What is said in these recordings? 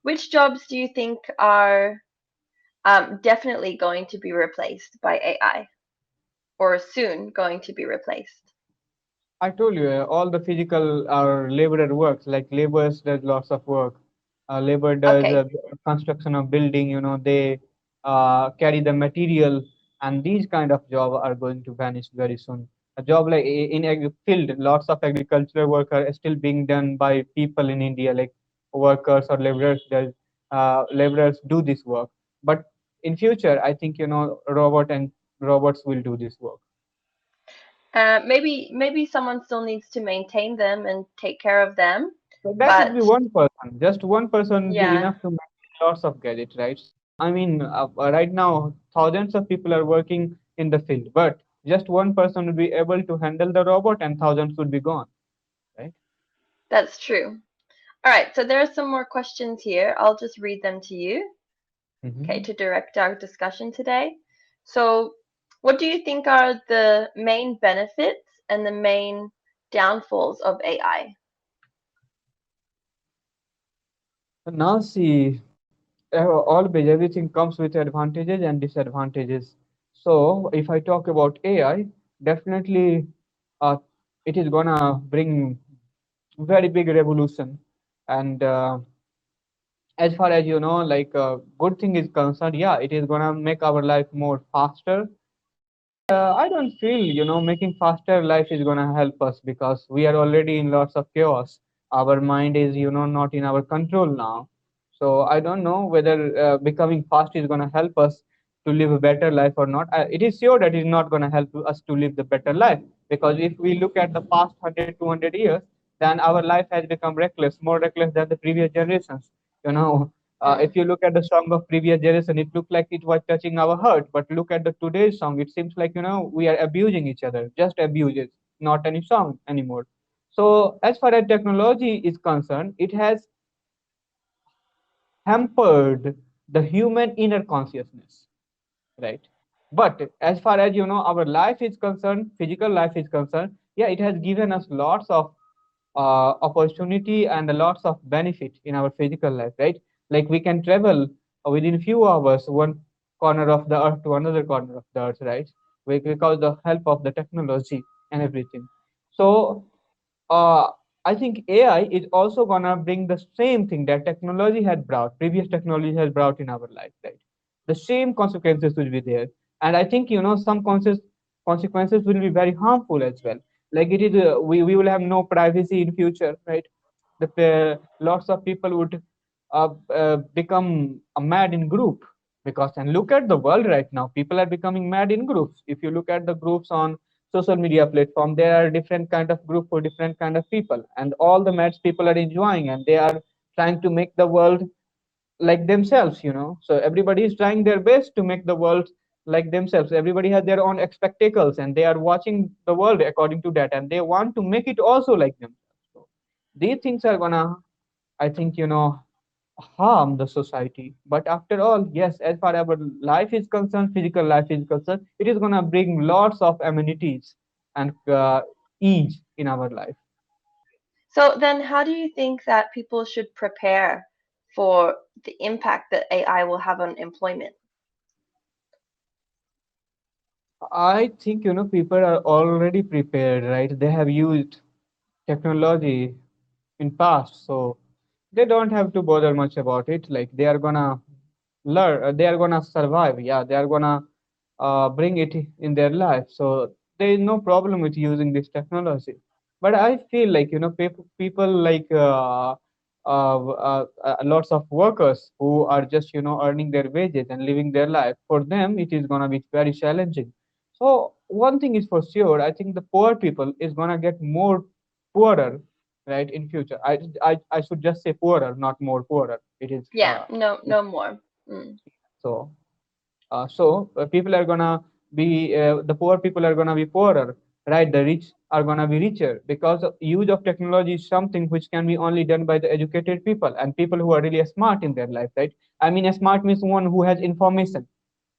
Which jobs do you think are definitely going to be replaced by AI or soon going to be replaced? I told you all the physical or laborer works, like laborers does lots of work. Labor does Okay, construction of building. They carry the material, and these kind of job are going to vanish very soon. A job like in field, lots of agricultural work are still being done by people in India, like workers or laborers. Laborers do this work, but in future, I think robots will do this work. maybe someone still needs to maintain them and take care of them, So that would be but one person. Just one person would be yeah, enough to manage lots of gadgets, right? I mean, right now, thousands of people are working in the field, but just one person would be able to handle the robot and thousands would be gone, right? that's true. All right, so there are some more questions here. I'll just read them to you, okay, Hmm. to direct our discussion today. So, what do you think are the main benefits and the main downfalls of AI? So now see, always everything comes with advantages and disadvantages. So if I talk about AI, definitely uh, it is gonna bring very big revolution. And as far as like good thing is concerned, yeah, it is gonna make our life more faster. I don't feel making faster life is gonna help us because we are already in lots of chaos. Our mind is not in our control now. So I don't know whether becoming fast is gonna help us to live a better life or not. It is sure that it is not gonna help us to live the better life, because if we look at the past 100 200 years, then our life has become reckless, more reckless than the previous generations. you know Mm. if you look at the song of previous generation, it looked like it was touching our heart. But look at the today's song, it seems like we are abusing each other. Just abuse it, not any song anymore. So as far as technology is concerned, it has hampered the human inner consciousness, right? But as far as our life is concerned, physical life is concerned, yeah, it has given us lots of opportunity and lots of benefit in our physical life, right? Like we can travel within few hours one corner of the earth to another corner of the earth, right? Because the help of the technology and everything. So uh, I think AI is also gonna bring the same thing that technology had brought, previous technology has brought in our life, right? The same consequences will be there, and I think some consequences will be very harmful as well. Like it is, we will have no privacy in future, right? Lots of people would become mad in group, because and look at the world right now, people are becoming mad in groups. If you look at the groups on social media platform, there are different kind of group for different kind of people, and all the mads people are enjoying, and they are trying to make the world like themselves. So everybody is trying their best to make the world like themselves. Everybody has their own spectacles, and they are watching the world according to that, and they want to make it also like themselves. So these things are gonna, I think, harm the society. But after all, yes, as far as our life is concerned, physical life is concerned, it is going to bring lots of amenities and ease in our life. So then, how do you think that people should prepare for the impact that AI will have on employment? I think, people are already prepared, right? They have used technology in past, so they don't have to bother much about it. Like they are gonna learn, they are gonna survive. Yeah, they are gonna bring it in their life. So there is no problem with using this technology. But I feel like people like lots of workers who are just earning their wages and living their life. For them, it is gonna be very challenging. So one thing is for sure, I think the poor people is gonna get more poorer, right, in future. I should just say poorer, not more poorer. It is Yeah, no, no more. Mm. so people are gonna be the poor people are gonna be poorer, right? The rich are gonna be richer, because use of technology is something which can be only done by the educated people and people who are really smart in their life, right? I mean, a smart means one who has information.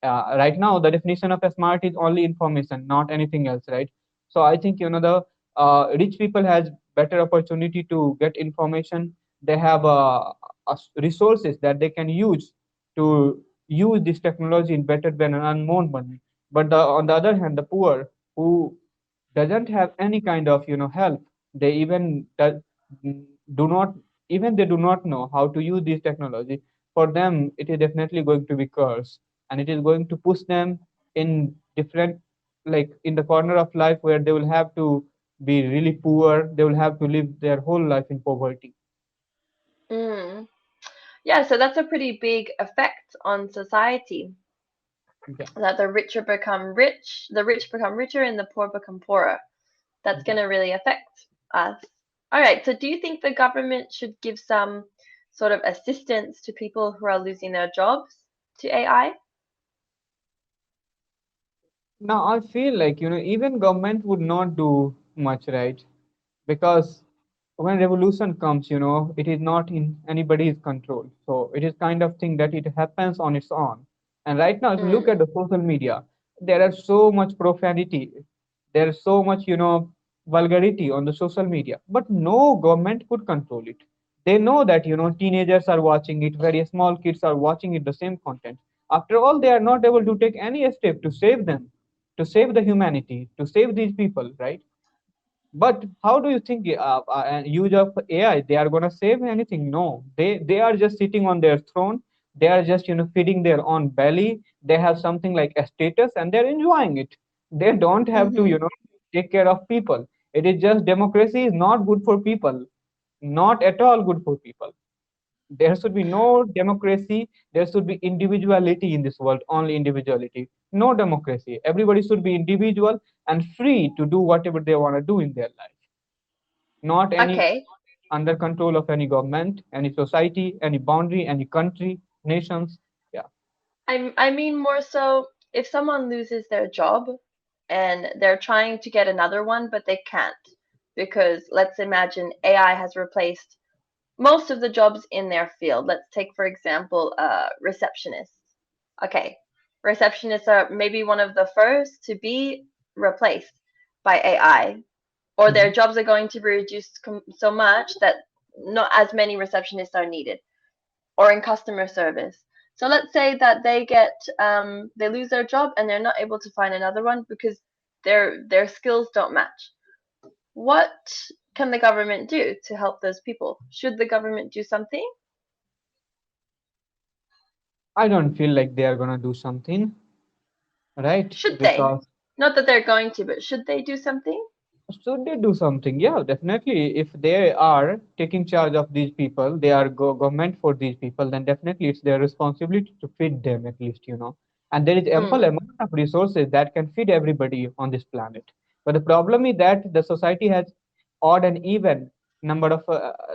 Right now, the definition of a smart is only information, not anything else, right? So I think the rich people has better opportunity to get information, they have resources that they can use to use this technology in better way and earn more money. But on the other hand, the poor who doesn't have any kind of help, they even do not even they do not know how to use this technology. For them, it is definitely going to be curse, and it is going to push them in different, like in the corner of life where they will have to be really poor. They will have to live their whole life in poverty. Mm. Yeah, so that's a pretty big effect on society, Yeah, that the rich become richer and the poor become poorer. That's yeah. going to really affect us. All right, so do you think the government should give some sort of assistance to people who are losing their jobs to AI? Now I feel like even government would not do much, right? Because when revolution comes, it is not in anybody's control. So it is kind of thing that it happens on its own. And right now, if you look at Mm, the social media, there are so much profanity, there is so much vulgarity on the social media, but no government could control it. They know that teenagers are watching it, very small kids are watching it, the same content. After all, they are not able to take any step to save them, to save the humanity, to save these people, right? But how do you think use of AI they are gonna save anything? No, they are just sitting on their throne. They are just feeding their own belly. They have something like a status, and they're enjoying it. They don't have to mm-hmm, take care of people. It is just democracy is not good for people, not at all good for people. There should be no democracy. There should be individuality in this world, only individuality. No democracy. Everybody should be individual and free to do whatever they want to do in their life, not any okay. under control of any government, any society, any boundary, any country, nations. Yeah. I mean more so if someone loses their job and they're trying to get another one, but they can't because let's imagine AI has replaced most of the jobs in their field. Let's take, for example, receptionists. Okay, receptionists are maybe one of the first to be replaced by AI, or their Mhm. jobs are going to be reduced so much that not as many receptionists are needed, or in customer service. So let's say that they lose their job and they're not able to find another one because their skills don't match. What can the government do to help those people? Should the government do something? I don't feel like they are gonna do something, right? Should they? Because Not that they're going to, but should they do something? should they do something? Yeah, definitely. If they are taking charge of these people, they are government for these people, then definitely it's their responsibility to feed them at least. And there is ample Mm, amount of resources that can feed everybody on this planet. But the problem is that the society has odd and even number of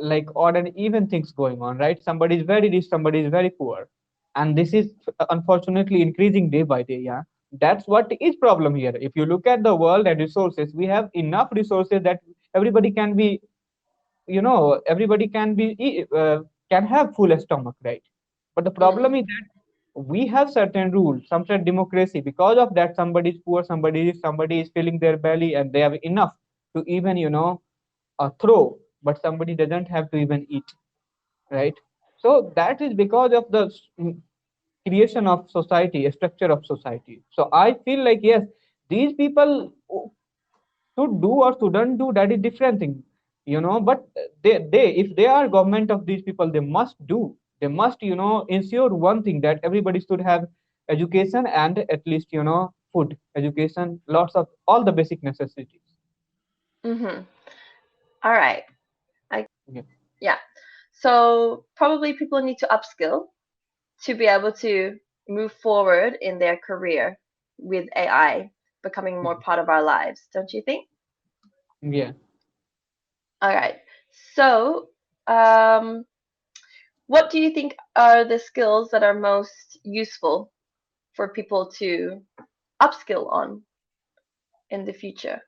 like odd and even things going on, right? Somebody is very rich, somebody is very poor, and this is unfortunately increasing day by day. Yeah, that's what is problem here. If you look at the world and resources, we have enough resources that everybody can be everybody can be can have full stomach, right? But the problem mm, is that we have certain rules, some certain democracy. Because of that, somebody is poor, somebody is filling their belly and they have enough to even throw, but somebody doesn't have to even eat, right? So that is because of the creation of society, a structure of society. So I feel like yes, these people should do or shouldn't do, that is different thing. But they if they are government of these people, they must do. They must ensure one thing, that everybody should have education and at least food, education, lots of all the basic necessities. mm-hmm. All right. I Yeah. Yeah. So probably people need to upskill to be able to move forward in their career with AI becoming more part of our lives, don't you think? Yeah. All right. So, um, what do you think are the skills that are most useful for people to upskill on in the future?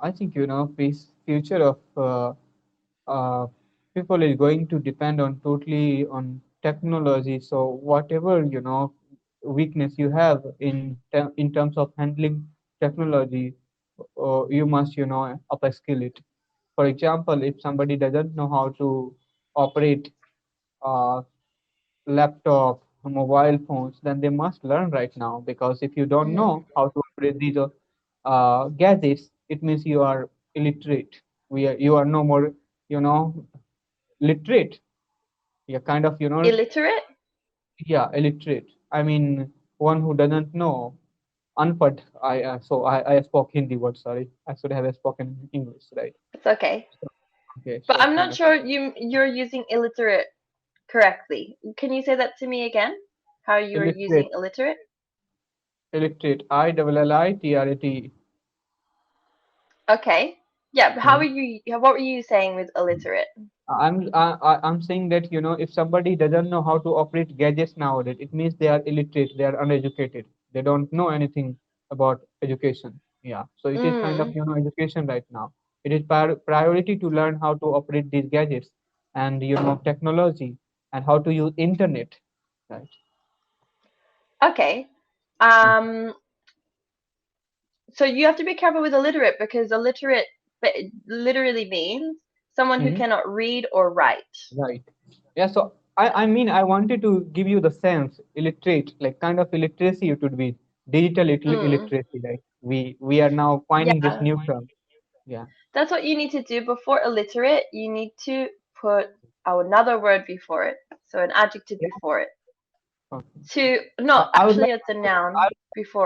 I think future of uh, people is going to depend on totally on technology. So whatever weakness you have in terms of handling technology, you must upskill it. For example, if somebody doesn't know how to operate a laptop, mobile phones, then they must learn right now, because if you don't Hmm. know how to operate these gadgets, it means you are illiterate. You are no more, you know, literate. You're kind of, Illiterate? yeah, illiterate. I mean, one who doesn't know, unpad. I spoke Hindi word. Sorry, I should have spoken English, right? It's okay. So, okay, But so I'm kind not of sure you're using illiterate correctly. Can you say that to me again? How you're illiterate, using illiterate? illiterate. ILLITRATE. Okay. Yeah, but how Hmm. are you what were you saying with illiterate? I'm saying that, if somebody doesn't know how to operate gadgets nowadays, it means they are illiterate, they are uneducated, they don't know anything about education. Yeah, so it is kind of, Mm. education right now. It is priority to learn how to operate these gadgets, and technology, and how to use internet, right? Okay. Mhm. Um, so you have to be careful with illiterate because illiterate literally means someone who Mhm. cannot read or write. Right. Yeah, so I mean, I wanted to give you the sense, illiterate, like kind of illiteracy it would be, digital Mm. illiteracy, like we are now finding this Yeah. new term. Yeah. That's what you need to do before illiterate. You need to put another word before it. So an adjective Yeah. before it. Okay. To no, I would actually like it's a I noun would before